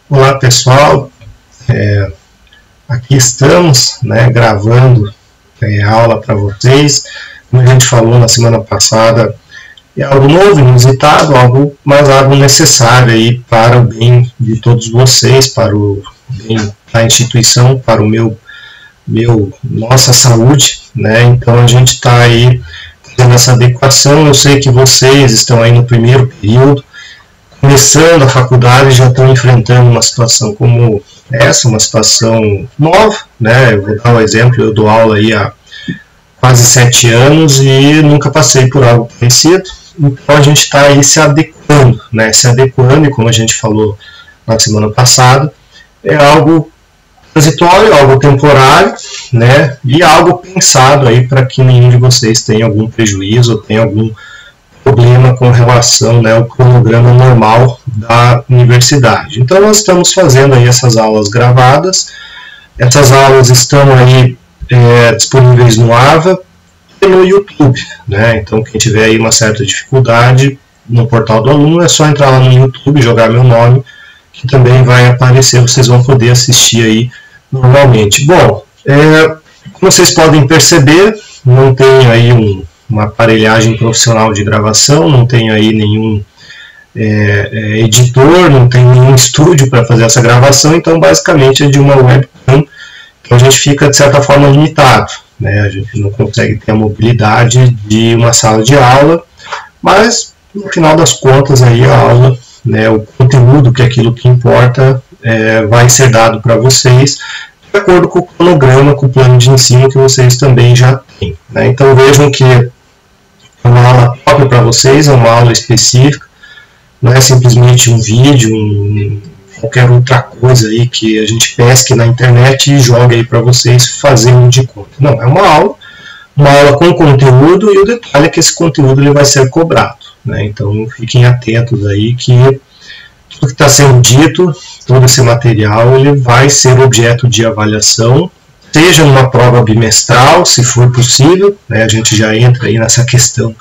Olá pessoal, aqui estamos, né, gravando aula para vocês. Como a gente falou na semana passada, é algo novo, inusitado, mas algo necessário aí para o bem de todos vocês, para o bem da instituição, para o nossa saúde, né? Então a gente está aí fazendo essa adequação. Eu sei que vocês estão aí no primeiro período, começando a faculdade, já estão enfrentando uma situação como essa, uma situação nova, né? Eu vou dar um exemplo, eu dou aula aí há quase 7 anos e nunca passei por algo parecido, então a gente está aí se adequando, né? Se adequando, e como a gente falou na semana passada, é algo transitório, algo temporário, né? E algo pensado aí para que nenhum de vocês tenha algum prejuízo ou tenha algum problema com relação, né, ao cronograma normal da universidade. Então nós estamos fazendo aí essas aulas gravadas. Essas aulas estão aí disponíveis no AVA e no YouTube, né? Então quem tiver aí uma certa dificuldade no portal do aluno é só entrar lá no YouTube, jogar meu nome, que também vai aparecer, vocês vão poder assistir aí normalmente. Bom, como vocês podem perceber, não tem aí uma aparelhagem profissional de gravação, não tem aí nenhum editor, não tem nenhum estúdio para fazer essa gravação, então basicamente é de uma webcam, então a gente fica de certa forma limitado, né? A gente não consegue ter a mobilidade de uma sala de aula, mas no final das contas aí a aula, né, o conteúdo, que é aquilo que importa, vai ser dado para vocês de acordo com o cronograma, com o plano de ensino que vocês também já têm, né? Então vejam que é uma aula própria para vocês, é uma aula específica, não é simplesmente um vídeo, qualquer outra coisa aí que a gente pesque na internet e joga aí para vocês fazendo de conta. Não, é uma aula com conteúdo, e o detalhe é que esse conteúdo ele vai ser cobrado, né? Então fiquem atentos aí que tudo que está sendo dito, todo esse material, ele vai ser objeto de avaliação, seja numa prova bimestral, se for possível, né? A gente já entra aí nessa questão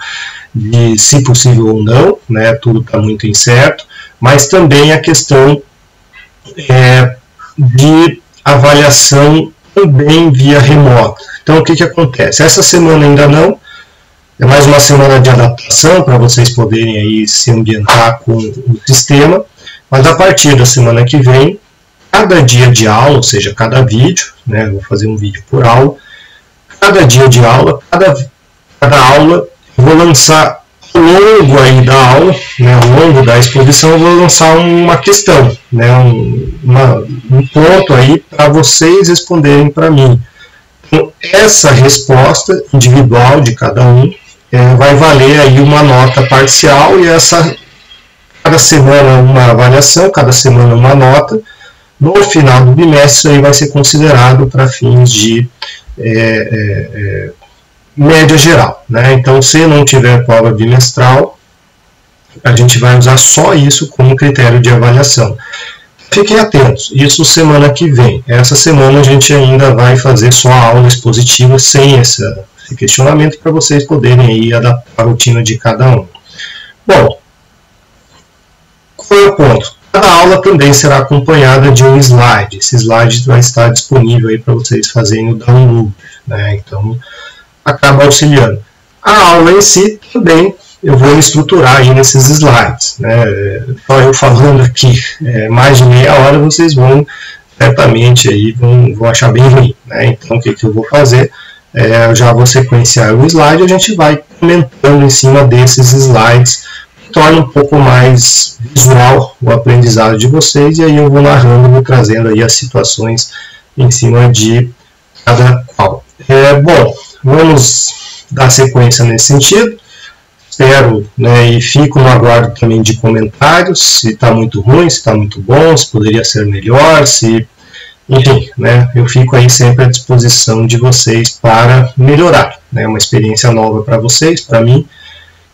de se possível ou não, né? Tudo está muito incerto, mas também a questão de avaliação também via remota. Então o que acontece? Essa semana ainda não, é mais uma semana de adaptação para vocês poderem aí se ambientar com o sistema, mas a partir da semana que vem, cada dia de aula, ou seja, cada vídeo, né, vou fazer um vídeo por aula, cada dia de aula, cada aula, eu vou lançar ao longo aí da aula, né, ao longo da exposição, eu vou lançar uma questão, né, um ponto aí para vocês responderem para mim. Então, essa resposta individual de cada um vai valer aí uma nota parcial, e cada semana uma avaliação, cada semana uma nota. No final do bimestre, isso aí vai ser considerado para fins de média geral, né? Então, se não tiver prova bimestral, a gente vai usar só isso como critério de avaliação. Fiquem atentos, isso semana que vem. Essa semana a gente ainda vai fazer só a aula expositiva sem esse questionamento, para vocês poderem aí adaptar a rotina de cada um. Bom, qual é o ponto? Cada aula também será acompanhada de um slide. Esse slide vai estar disponível aí para vocês fazerem o download, né? Então, acaba auxiliando. A aula em si também eu vou estruturar aí nesses slides, né? Só eu falando aqui mais de meia hora, vocês vão certamente aí vão achar bem ruim, né? Então, o que eu vou fazer? Eu já vou sequenciar o slide, a gente vai comentando em cima desses slides, torna um pouco mais visual o aprendizado de vocês, e aí eu vou narrando, vou trazendo aí as situações em cima de cada qual. Bom, vamos dar sequência nesse sentido. Espero, né, e fico no aguardo também de comentários, se está muito ruim, se está muito bom, se poderia ser melhor, enfim, né, eu fico aí sempre à disposição de vocês para melhorar, né, uma experiência nova para vocês, para mim.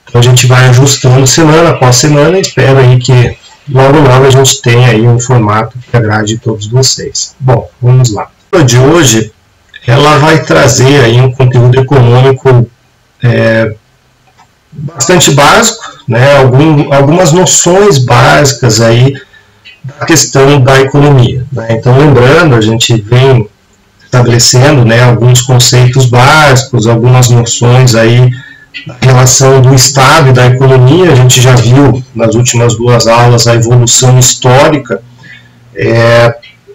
Então a gente vai ajustando semana após semana, e espero aí que logo a gente tenha aí um formato que agrade todos vocês. Bom, vamos lá. A aula de hoje, ela vai trazer aí um conteúdo econômico bastante básico, né, algumas noções básicas aí da questão da economia, né? Então, lembrando, a gente vem estabelecendo, né, alguns conceitos básicos, algumas noções aí da relação do Estado e da economia. A gente já viu nas últimas 2 aulas a evolução histórica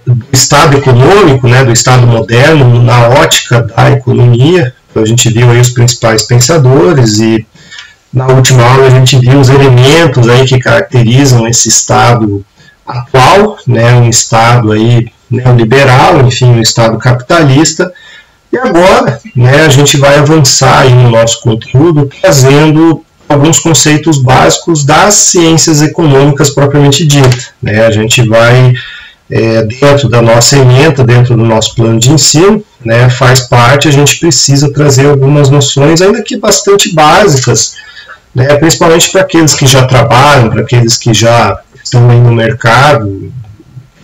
do Estado econômico, né, do Estado moderno, na ótica da economia. Então, a gente viu aí os principais pensadores, e na última aula a gente viu os elementos aí que caracterizam esse Estado atual, né, um Estado aí neoliberal, enfim, um Estado capitalista. E agora, né, a gente vai avançar aí no nosso conteúdo trazendo alguns conceitos básicos das ciências econômicas propriamente dita, né? A gente vai, dentro da nossa ementa, dentro do nosso plano de ensino, né, faz parte, a gente precisa trazer algumas noções, ainda que bastante básicas, né, principalmente para aqueles que já trabalham, para aqueles que já estão aí no mercado.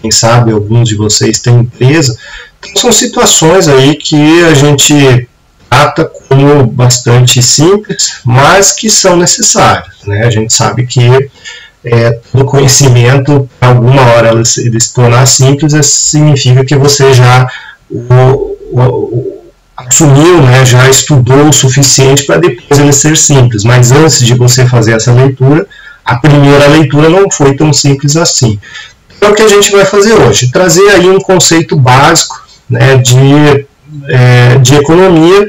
Quem sabe alguns de vocês têm empresa. Então, são situações aí que a gente trata como bastante simples, mas que são necessárias, né? A gente sabe que todo conhecimento, alguma hora ele se tornar simples, significa que você já assumiu, né, já estudou o suficiente para depois ele ser simples. Mas antes de você fazer essa leitura, a primeira leitura não foi tão simples assim. É o que a gente vai fazer hoje, trazer aí um conceito básico, né, de economia,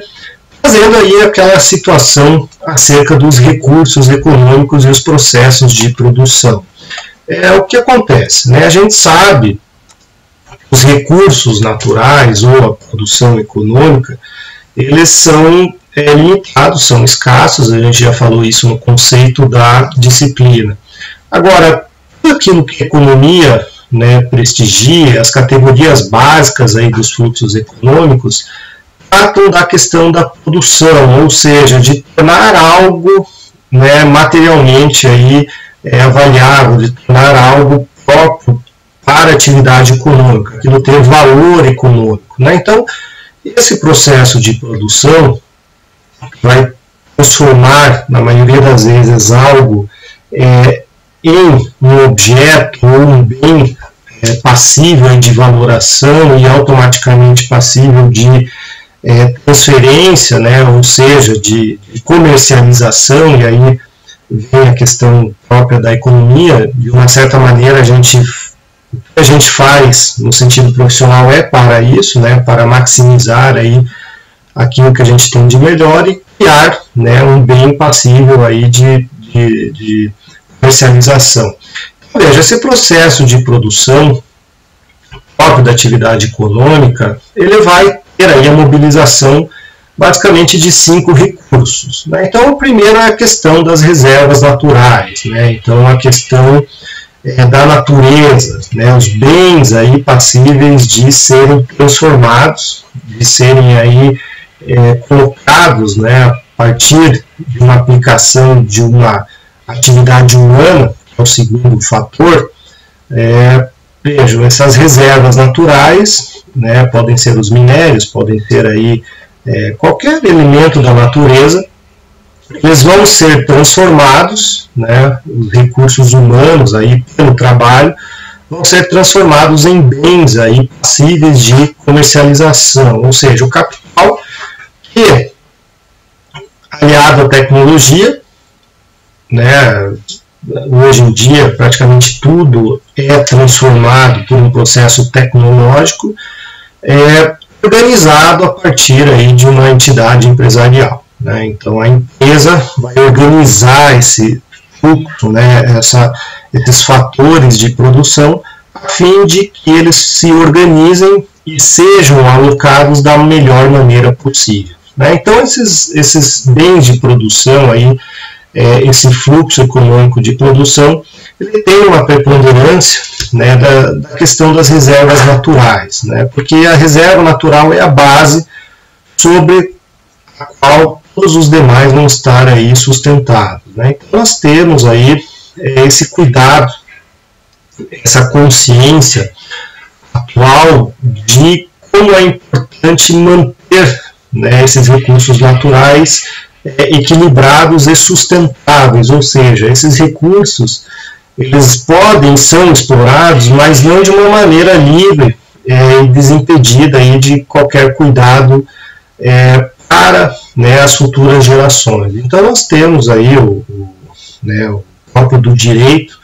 fazendo aí aquela situação acerca dos recursos econômicos e os processos de produção. O que acontece, né? A gente sabe que os recursos naturais ou a produção econômica, eles são limitados, são escassos. A gente já falou isso no conceito da disciplina. Agora, tudo aquilo que a economia, né, prestigia, as categorias básicas aí dos fluxos econômicos, tratam da questão da produção, ou seja, de tornar algo, né, materialmente aí, avaliável, de tornar algo próprio para a atividade econômica, aquilo ter valor econômico, né? Então, esse processo de produção vai transformar, na maioria das vezes, algo em um objeto ou um bem passível de valoração e automaticamente passível de transferência, né, ou seja, de comercialização. E aí vem a questão própria da economia. De uma certa maneira, o que a gente faz no sentido profissional é para isso, né, para maximizar aí aquilo que a gente tem de melhor e criar, né, um bem passível aí de comercialização. Então, veja, esse processo de produção próprio da atividade econômica, ele vai ter aí a mobilização basicamente de 5 recursos, né? Então, o primeiro é a questão das reservas naturais, né? Então, a questão da natureza, né? Os bens aí passíveis de serem transformados, de serem aí colocados, né, a partir de uma aplicação de uma atividade humana, que é o segundo fator. Vejam, essas reservas naturais, né, podem ser os minérios, podem ser aí qualquer elemento da natureza, eles vão ser transformados, né, os recursos humanos aí pelo trabalho vão ser transformados em bens aí passíveis de comercialização, ou seja, o capital que, aliado à tecnologia, né, hoje em dia praticamente tudo é transformado por um processo tecnológico, organizado a partir aí de uma entidade empresarial, né? Então a empresa vai organizar esse fluxo, né, esses fatores de produção, a fim de que eles se organizem e sejam alocados da melhor maneira possível, né? Então esses bens de produção aí, esse fluxo econômico de produção, ele tem uma preponderância, né, da questão das reservas naturais, né, porque a reserva natural é a base sobre a qual todos os demais vão estar aí sustentados, né? Então nós temos aí esse cuidado, essa consciência atual de como é importante manter, né, esses recursos naturais equilibrados e sustentáveis, ou seja, esses recursos eles podem, são explorados, mas não de uma maneira livre e desimpedida aí de qualquer cuidado para, né, as futuras gerações. Então nós temos aí o campo do direito.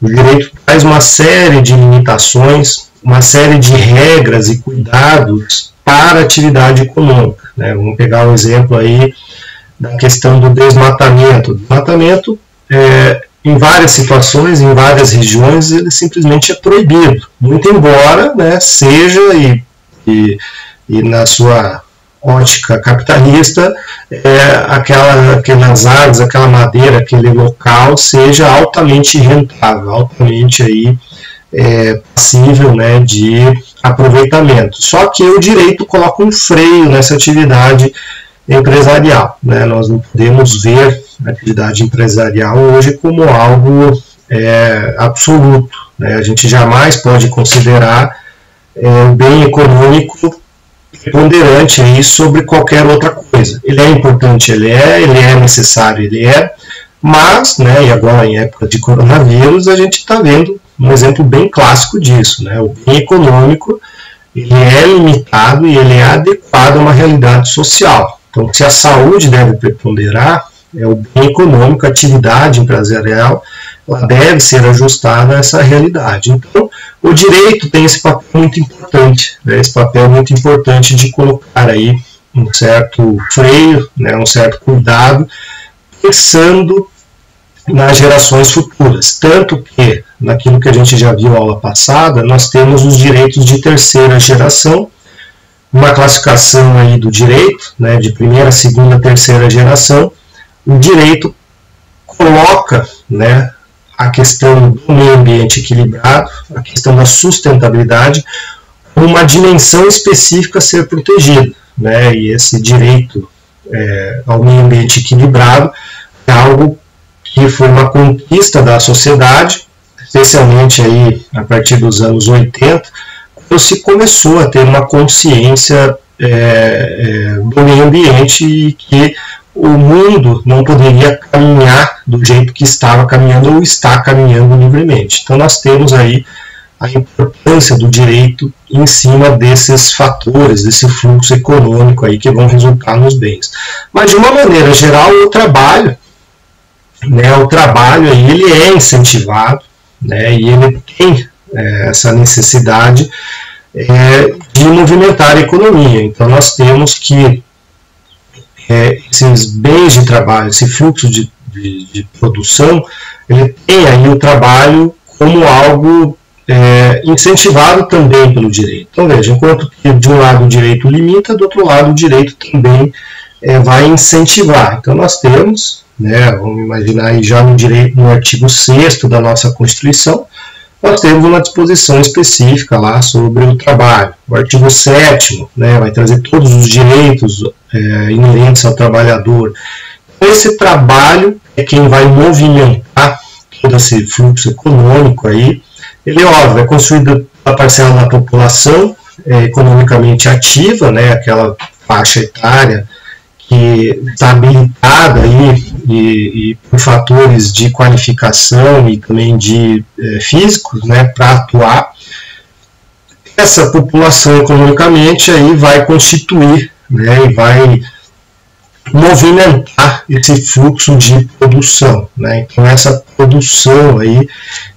O direito traz uma série de limitações, uma série de regras e cuidados para a atividade econômica, né? Vamos pegar o exemplo aí da questão do desmatamento. O desmatamento, em várias situações, em várias regiões, ele simplesmente é proibido. Muito embora, né, seja, e na sua ótica capitalista, aquelas árvores, aquela madeira, aquele local seja altamente rentável, altamente aí, passível, né, de aproveitamento. Só que o direito coloca um freio nessa atividade empresarial, né? Nós não podemos ver a atividade empresarial hoje como algo absoluto, né? A gente jamais pode considerar o bem econômico preponderante aí sobre qualquer outra coisa. Ele é importante, ele é necessário, mas, né, e agora em época de coronavírus, a gente está vendo um exemplo bem clássico disso, né? O bem econômico, ele é limitado e ele é adequado a uma realidade social. Então, se a saúde deve preponderar, o bem econômico, a atividade empresarial, ela deve ser ajustada a essa realidade. Então, o direito tem esse papel muito importante, né? Esse papel muito importante de colocar aí um certo freio, né? Um certo cuidado, pensando nas gerações futuras. Tanto que, naquilo que a gente já viu na aula passada, nós temos os direitos de terceira geração, uma classificação aí do direito, né, de primeira, segunda, terceira geração. O direito coloca, né, a questão do meio ambiente equilibrado, a questão da sustentabilidade, como uma dimensão específica a ser protegida, né, e esse direito ao meio ambiente equilibrado é algo que foi uma conquista da sociedade, especialmente aí a partir dos anos 80, quando se começou a ter uma consciência do meio ambiente e que o mundo não poderia caminhar do jeito que estava caminhando ou está caminhando livremente. Então nós temos aí a importância do direito em cima desses fatores, desse fluxo econômico aí que vão resultar nos bens. Mas de uma maneira geral, o trabalho, né, aí, ele é incentivado, né, e ele tem essa necessidade de movimentar a economia. Então nós temos que esses bens de trabalho, esse fluxo de produção, ele tem aí o trabalho como algo incentivado também pelo direito. Então veja, enquanto que de um lado o direito limita, do outro lado o direito também vai incentivar. Então nós temos, né, vamos imaginar aí já no artigo 6º da nossa Constituição, nós temos uma disposição específica lá sobre o trabalho. O artigo 7º, né, vai trazer todos os direitos inerentes ao trabalhador. Então, esse trabalho é quem vai movimentar todo esse fluxo econômico aí. Ele, óbvio, é construído pela parcela da população economicamente ativa, né, aquela faixa etária que está habilitada aí, e por fatores de qualificação e também de físicos, né, para atuar. Essa população economicamente aí vai constituir, né, e vai movimentar esse fluxo de produção, né? Então essa produção aí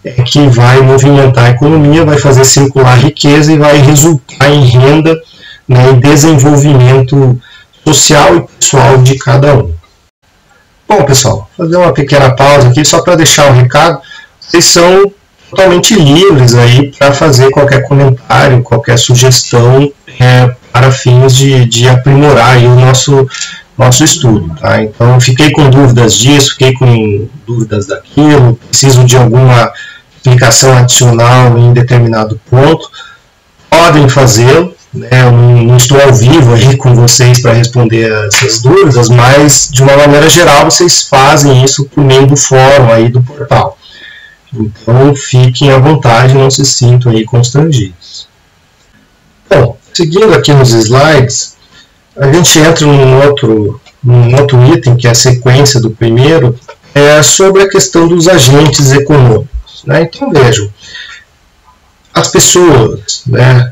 é que vai movimentar a economia, vai fazer circular riqueza e vai resultar em renda, né, e desenvolvimento social e pessoal de cada um. Bom, pessoal, vou fazer uma pequena pausa aqui só para deixar um recado. Vocês são totalmente livres aí para fazer qualquer comentário, qualquer sugestão para fins de aprimorar aí o nosso estudo. Tá? Então, fiquei com dúvidas disso, fiquei com dúvidas daquilo, preciso de alguma explicação adicional em determinado ponto, podem fazê-lo. Eu não estou ao vivo aí com vocês para responder essas dúvidas, mas de uma maneira geral vocês fazem isso por meio do fórum aí do portal. Então fiquem à vontade, não se sintam aí constrangidos. Bom, seguindo aqui nos slides, a gente entra num outro item que é a sequência do primeiro, sobre a questão dos agentes econômicos, né? Então vejam, as pessoas, né,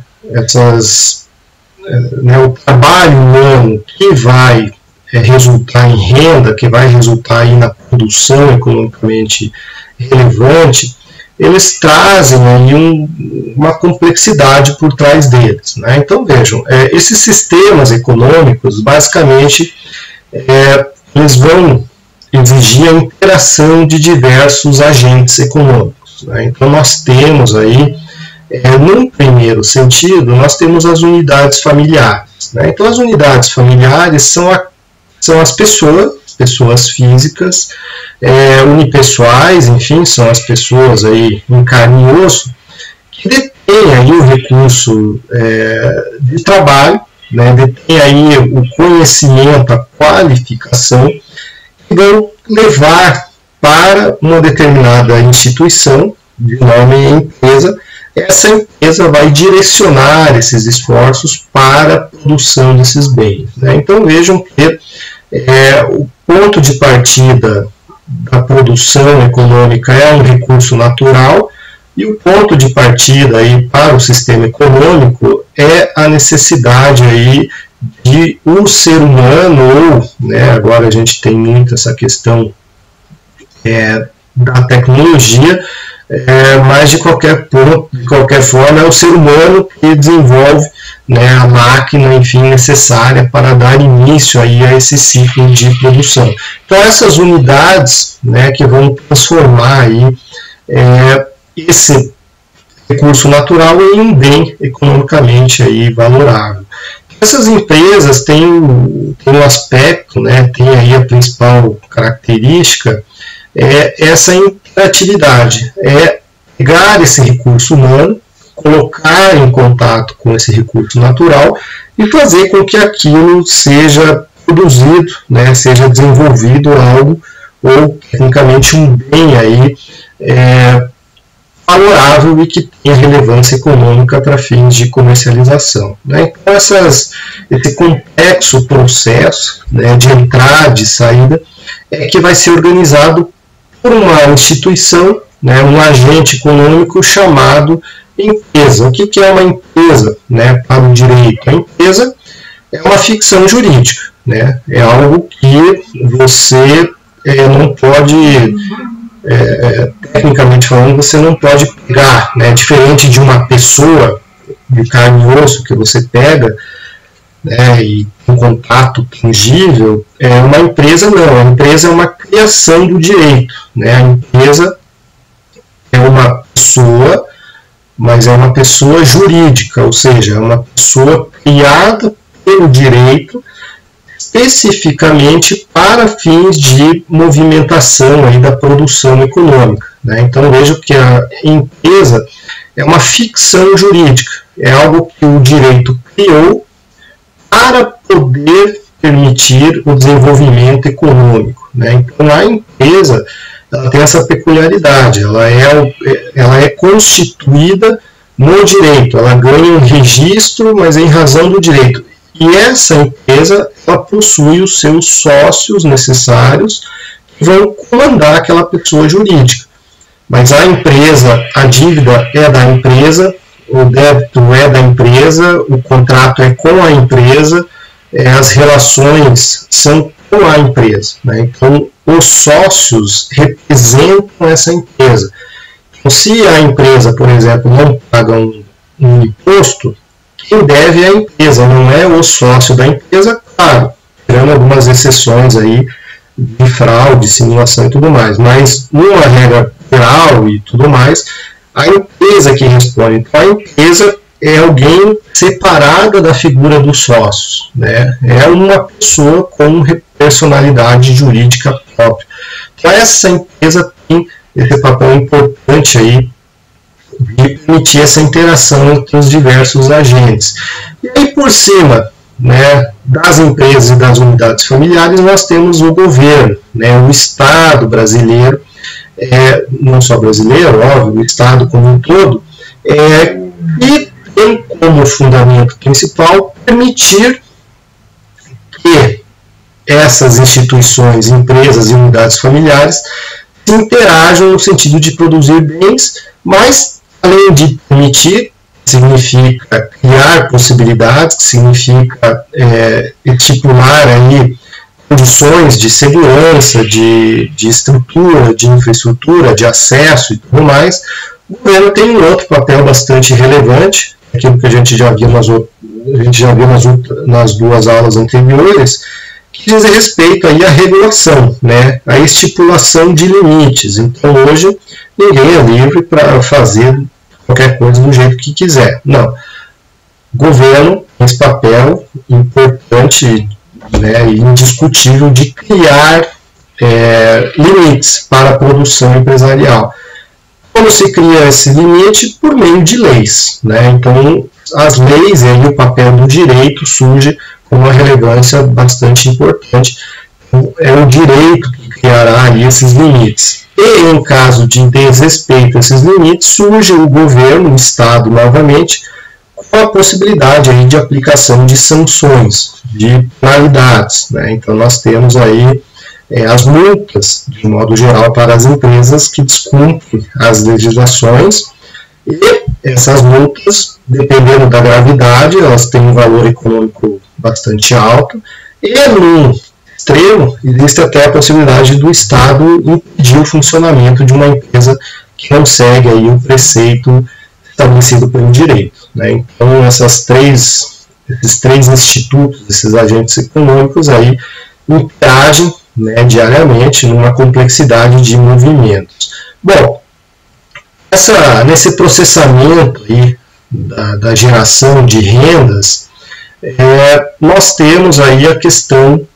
o trabalho humano que vai resultar em renda, que vai resultar aí na produção economicamente relevante, eles trazem aí uma complexidade por trás deles, né? Então vejam, esses sistemas econômicos, basicamente, eles vão exigir a interação de diversos agentes econômicos, né? Então nós temos aí, num primeiro sentido, nós temos as unidades familiares, né? Então as unidades familiares são as pessoas físicas, unipessoais, enfim, são as pessoas aí em carne e osso, que detêm aí o recurso de trabalho, né, detêm aí o conhecimento, a qualificação, que vão levar para uma determinada instituição, de nome empresa. Essa empresa vai direcionar esses esforços para a produção desses bens, né? Então vejam que o ponto de partida da produção econômica é um recurso natural, e o ponto de partida aí para o sistema econômico é a necessidade aí de um ser humano, ou, né, agora a gente tem muito essa questão da tecnologia, mas de qualquer forma é o ser humano que desenvolve, né, a máquina, enfim, necessária para dar início aí a esse ciclo de produção. Então essas unidades, né, que vão transformar aí, esse recurso natural em um bem economicamente aí valorável. Essas empresas têm um aspecto, né, tem aí a principal característica, essa interatividade, pegar esse recurso humano, colocar em contato com esse recurso natural e fazer com que aquilo seja produzido, né, seja desenvolvido algo, ou tecnicamente um bem aí, valorável e que tenha relevância econômica para fins de comercialização, né? Então esse complexo processo, né, de entrada e saída que vai ser organizado por uma instituição, né, um agente econômico chamado empresa. O que é uma empresa, né, para o direito? A empresa é uma ficção jurídica, né? É algo que você não pode, tecnicamente falando, você não pode pegar, né? Diferente de uma pessoa de carne e osso que você pega, né, e um contato tangível, uma empresa não. A empresa é uma criação do direito, né? A empresa é uma pessoa, mas é uma pessoa jurídica, ou seja, é uma pessoa criada pelo direito especificamente para fins de movimentação aí da produção econômica, né? Então veja que a empresa é uma ficção jurídica, é algo que o direito criou para poder permitir o desenvolvimento econômico, né? Então a empresa, ela tem essa peculiaridade, ela é constituída no direito, ela ganha um registro, mas em razão do direito. E essa empresa, ela possui os seus sócios necessários que vão comandar aquela pessoa jurídica. Mas a empresa, a dívida é da empresa, o débito é da empresa, o contrato é com a empresa, as relações são com a empresa, né? Então, os sócios representam essa empresa. Então, se a empresa, por exemplo, não paga um imposto, quem deve é a empresa, não é o sócio da empresa, claro, tirando algumas exceções aí de fraude, simulação e tudo mais. Mas, numa regra geral e tudo mais, a empresa que responde. Então, a empresa é alguém separada da figura dos sócios, né? É uma pessoa com personalidade jurídica própria. Então, essa empresa tem esse papel importante aí de permitir essa interação entre os diversos agentes. E aí, por cima, né, das empresas e das unidades familiares, nós temos o governo, né, o Estado brasileiro, não só brasileiro, óbvio, o Estado como um todo, e tem como fundamento principal permitir que essas instituições, empresas e unidades familiares se interajam no sentido de produzir bens, mas além de permitir, significa criar possibilidades, significa estipular aí condições de segurança, de estrutura, de infraestrutura, de acesso e tudo mais. O governo tem um outro papel bastante relevante, aquilo que a gente já viu nas duas aulas anteriores, que diz respeito aí à regulação, né, à estipulação de limites. Então hoje ninguém é livre para fazer qualquer coisa do jeito que quiser. Não. O governo tem esse papel importante, né, indiscutível de criar limites para a produção empresarial. Como se cria esse limite? Por meio de leis, né? Então, as leis e aí o papel do direito surge com uma relevância bastante importante. É o direito que criará aí esses limites. E em caso de desrespeito a esses limites, surge o governo, o Estado novamente, com a possibilidade aí de aplicação de sanções, de penalidades, né? Então nós temos aí as multas, de modo geral, para as empresas que descumprem as legislações, e essas multas, dependendo da gravidade, elas têm um valor econômico bastante alto, e no extremo existe até a possibilidade do Estado impedir o funcionamento de uma empresa que não segue aí o preceito estabelecido pelo direito, né? Então esses três institutos, esses agentes econômicos aí interagem, né, diariamente numa complexidade de movimentos. Bom, nesse processamento aí da geração de rendas, nós temos aí a questão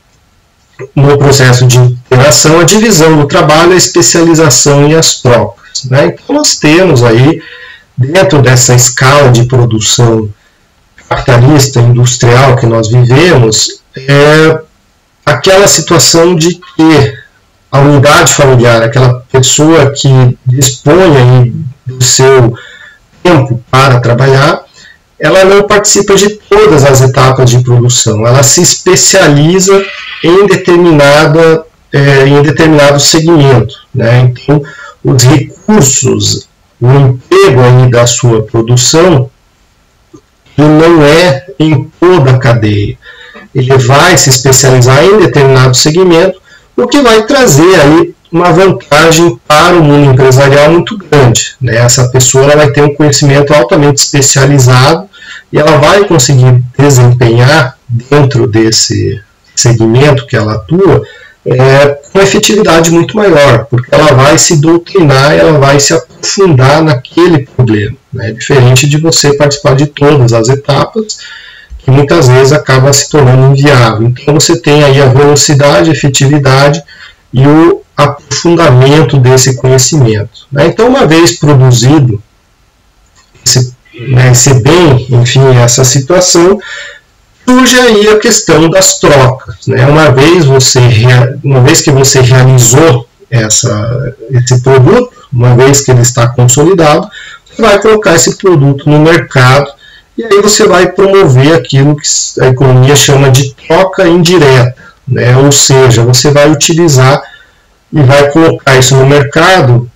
no processo de interação, a divisão do trabalho, a especialização e as trocas, né? Então nós temos aí, dentro dessa escala de produção capitalista, industrial que nós vivemos, aquela situação de que a unidade familiar, aquela pessoa que dispõe aí do seu tempo para trabalhar, ela não participa de todas as etapas de produção, ela se especializa em determinado segmento, né? Então, os recursos, o emprego aí da sua produção, ele não é em toda a cadeia. Ele vai se especializar em determinado segmento, o que vai trazer aí uma vantagem para o mundo empresarial muito grande, né? Essa pessoa ela vai ter um conhecimento altamente especializado e ela vai conseguir desempenhar dentro desse segmento que ela atua com efetividade muito maior, porque ela vai se doutrinar, ela vai se aprofundar naquele problema, né? Diferente de você participar de todas as etapas, que muitas vezes acaba se tornando inviável. Então você tem aí a velocidade, a efetividade e o aprofundamento desse conhecimento, né? Então, uma vez produzido esse bem, enfim, essa situação, surge aí a questão das trocas, né? Uma vez que você realizou esse produto, uma vez que ele está consolidado, você vai colocar esse produto no mercado e aí você vai promover aquilo que a economia chama de troca indireta, né? Ou seja, você vai utilizar e vai colocar isso no mercado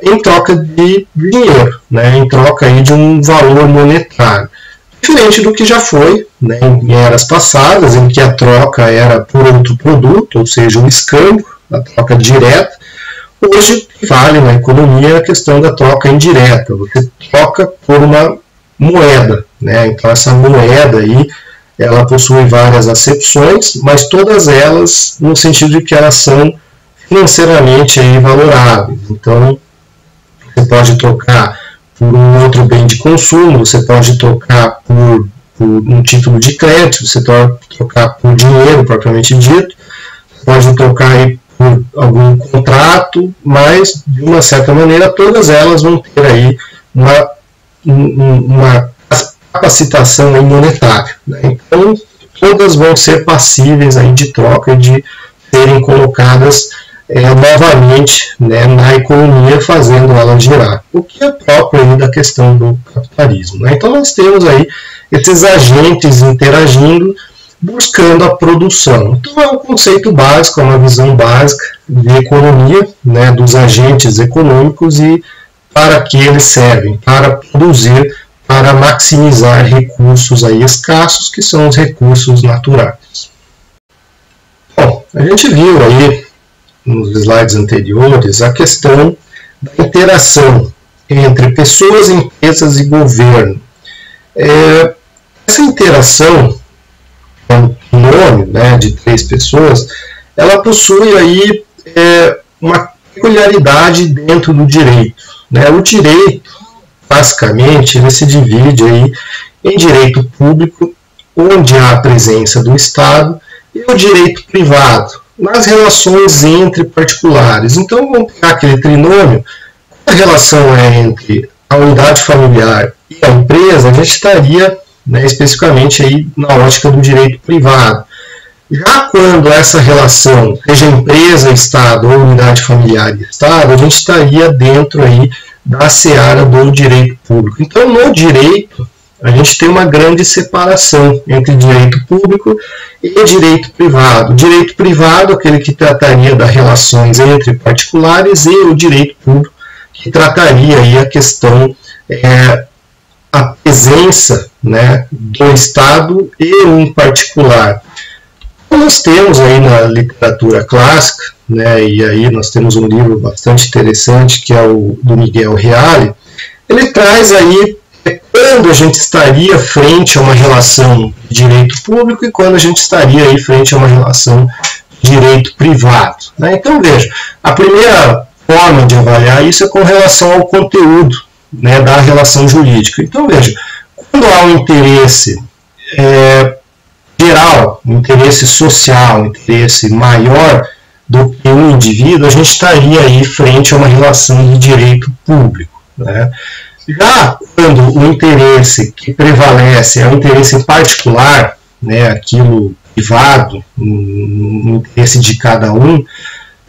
em troca de dinheiro, né? Em troca aí de um valor monetário. Diferente do que já foi, né, em eras passadas, em que a troca era por outro produto, ou seja, um escambo, a troca direta. Hoje vale na economia a questão da troca indireta. Você troca por uma moeda, né? Então essa moeda aí, ela possui várias acepções, mas todas elas no sentido de que elas são financeiramente aí valoráveis. Então você pode trocar por um outro bem de consumo, você pode trocar por um título de crédito, você pode trocar por dinheiro propriamente dito, você pode trocar aí por algum contrato, mas de uma certa maneira todas elas vão ter aí uma capacitação aí monetária, né? Então todas vão ser passíveis aí de troca e de serem colocadas novamente, né, na economia, fazendo ela girar, o que é próprio aí da questão do capitalismo, né? Então nós temos aí esses agentes interagindo buscando a produção. Então é um conceito básico, é uma visão básica de economia, né, dos agentes econômicos e para que eles servem, para produzir, para maximizar recursos aí escassos, que são os recursos naturais. Bom, a gente viu aí nos slides anteriores a questão da interação entre pessoas, empresas e governo. Essa interação, o nome, né, de 3 pessoas, ela possui aí uma peculiaridade dentro do direito, né? O direito, basicamente, ele se divide aí em direito público, onde há a presença do Estado, e o direito privado, nas relações entre particulares. Então, vamos pegar aquele trinômio, a relação é entre a unidade familiar e a empresa, a gente estaria, né, especificamente aí na ótica do direito privado. Já quando essa relação, seja empresa, Estado ou unidade familiar e Estado, a gente estaria dentro aí da seara do direito público. Então, no direito, a gente tem uma grande separação entre direito público e direito privado. O direito privado, aquele que trataria das relações entre particulares, e o direito público, que trataria aí a questão, a presença, né, do Estado e um particular. Nós temos aí na literatura clássica, né, e aí nós temos um livro bastante interessante, que é o do Miguel Reale. Ele traz aí quando a gente estaria frente a uma relação de direito público e quando a gente estaria aí frente a uma relação de direito privado, né? Então, veja, a primeira forma de avaliar isso é com relação ao conteúdo, né, da relação jurídica. Então, veja, quando há um interesse geral, um interesse social, um interesse maior do que um indivíduo, a gente estaria aí frente a uma relação de direito público, né? Já quando o interesse que prevalece é o interesse particular, né, aquilo privado, o interesse de cada um,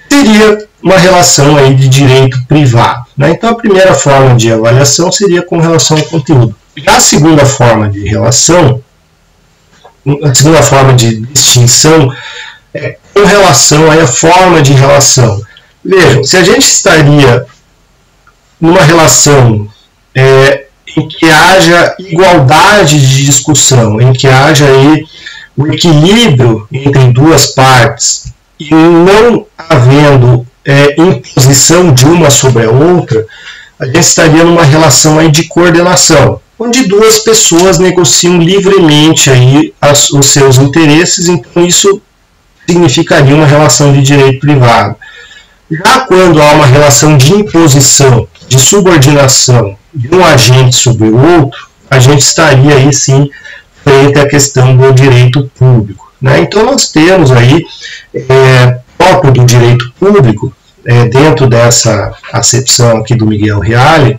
seria uma relação aí de direito privado, né? Então a primeira forma de avaliação seria com relação ao conteúdo. Já a segunda forma de relação, a segunda forma de distinção é com relação à forma de relação. Vejam, se a gente estaria numa relação em que haja igualdade de discussão, em que haja aí o equilíbrio entre duas partes e não havendo imposição de uma sobre a outra, a gente estaria numa relação aí de coordenação, onde duas pessoas negociam livremente aí os seus interesses, então isso significaria uma relação de direito privado. Já quando há uma relação de imposição, de subordinação de um agente sobre o outro, a gente estaria aí sim frente à questão do direito público, né? Então nós temos aí, próprio do direito público, dentro dessa acepção aqui do Miguel Reale,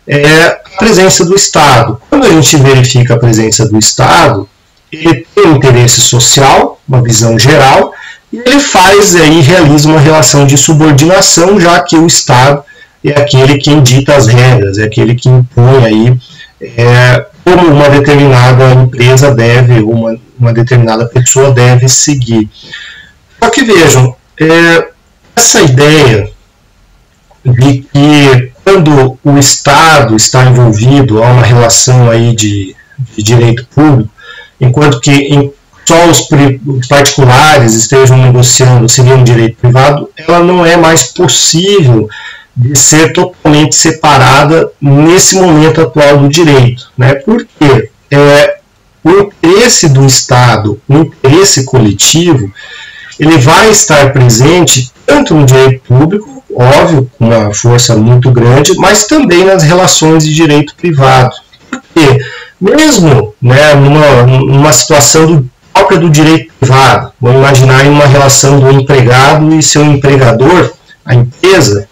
a presença do Estado. Quando a gente verifica a presença do Estado, ele tem um interesse social, uma visão geral, e ele realiza uma relação de subordinação, já que o Estado é aquele que dita as regras, é aquele que impõe aí como uma determinada empresa deve, uma determinada pessoa deve seguir. Só que vejam, essa ideia de que quando o Estado está envolvido há uma relação aí de direito público, enquanto que só os particulares estejam negociando seria um direito privado, ela não é mais possível de ser totalmente separada nesse momento atual do direito, né? Porque o interesse do Estado, o interesse coletivo, ele vai estar presente tanto no direito público, óbvio, com uma força muito grande, mas também nas relações de direito privado. Porque mesmo, né, numa situação própria do direito privado, vamos imaginar em uma relação do empregado e seu empregador, a empresa,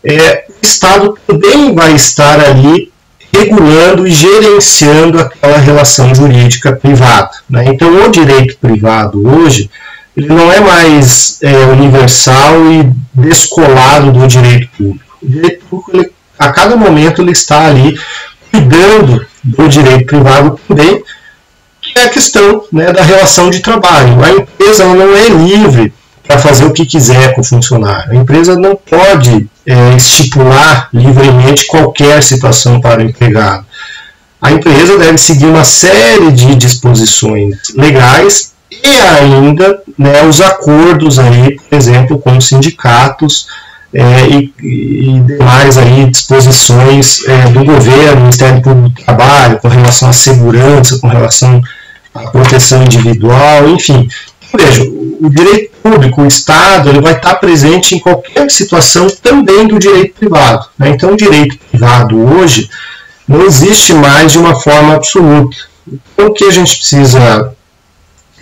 o Estado também vai estar ali regulando e gerenciando aquela relação jurídica privada, né? Então o direito privado hoje ele não é mais universal e descolado do direito público. O direito público, a cada momento, ele está ali cuidando do direito privado também, que a questão, né, da relação de trabalho. A empresa ela não é livre para fazer o que quiser com o funcionário. A empresa não pode estipular livremente qualquer situação para o empregado. A empresa deve seguir uma série de disposições legais e ainda, né, os acordos aí, por exemplo, com os sindicatos e demais aí disposições do governo, Ministério Público do Trabalho, com relação à segurança, com relação à proteção individual, enfim. Veja, o direito público, o Estado, ele vai estar presente em qualquer situação também do direito privado, né? Então, o direito privado hoje não existe mais de uma forma absoluta. Então, o que a gente precisa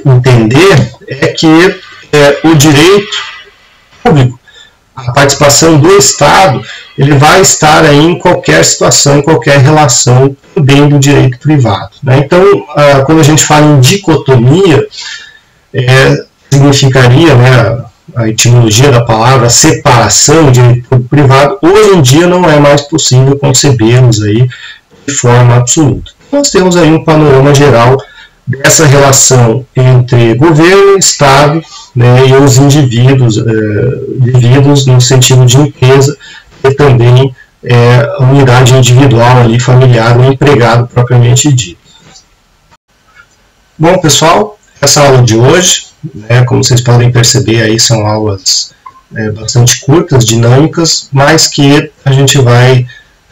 entender é que o direito público, a participação do Estado, ele vai estar aí em qualquer situação, em qualquer relação também do direito privado, né? Então, quando a gente fala em dicotomia, significaria, né, a etimologia da palavra separação de direito público-privado, hoje em dia não é mais possível concebê-los aí de forma absoluta. Nós temos aí um panorama geral dessa relação entre governo, Estado, né, e os indivíduos, indivíduos no sentido de empresa e também a unidade individual ali, familiar, o empregado propriamente dito. Bom, pessoal, essa aula de hoje, né, como vocês podem perceber, aí são aulas bastante curtas, dinâmicas, mas que a gente vai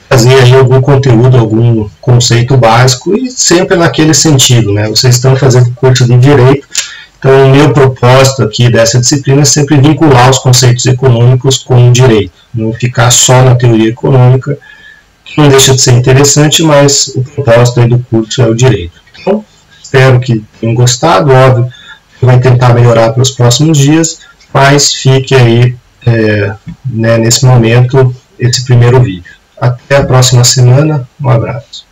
fazer aí algum conteúdo, algum conceito básico e sempre naquele sentido, né? Vocês estão fazendo curso de Direito, então o meu propósito aqui dessa disciplina é sempre vincular os conceitos econômicos com o Direito, não ficar só na teoria econômica, que não deixa de ser interessante, mas o propósito aí do curso é o Direito. Então, espero que tenham gostado, óbvio, vai tentar melhorar para os próximos dias, mas fique aí, né, nesse momento, esse primeiro vídeo. Até a próxima semana, um abraço.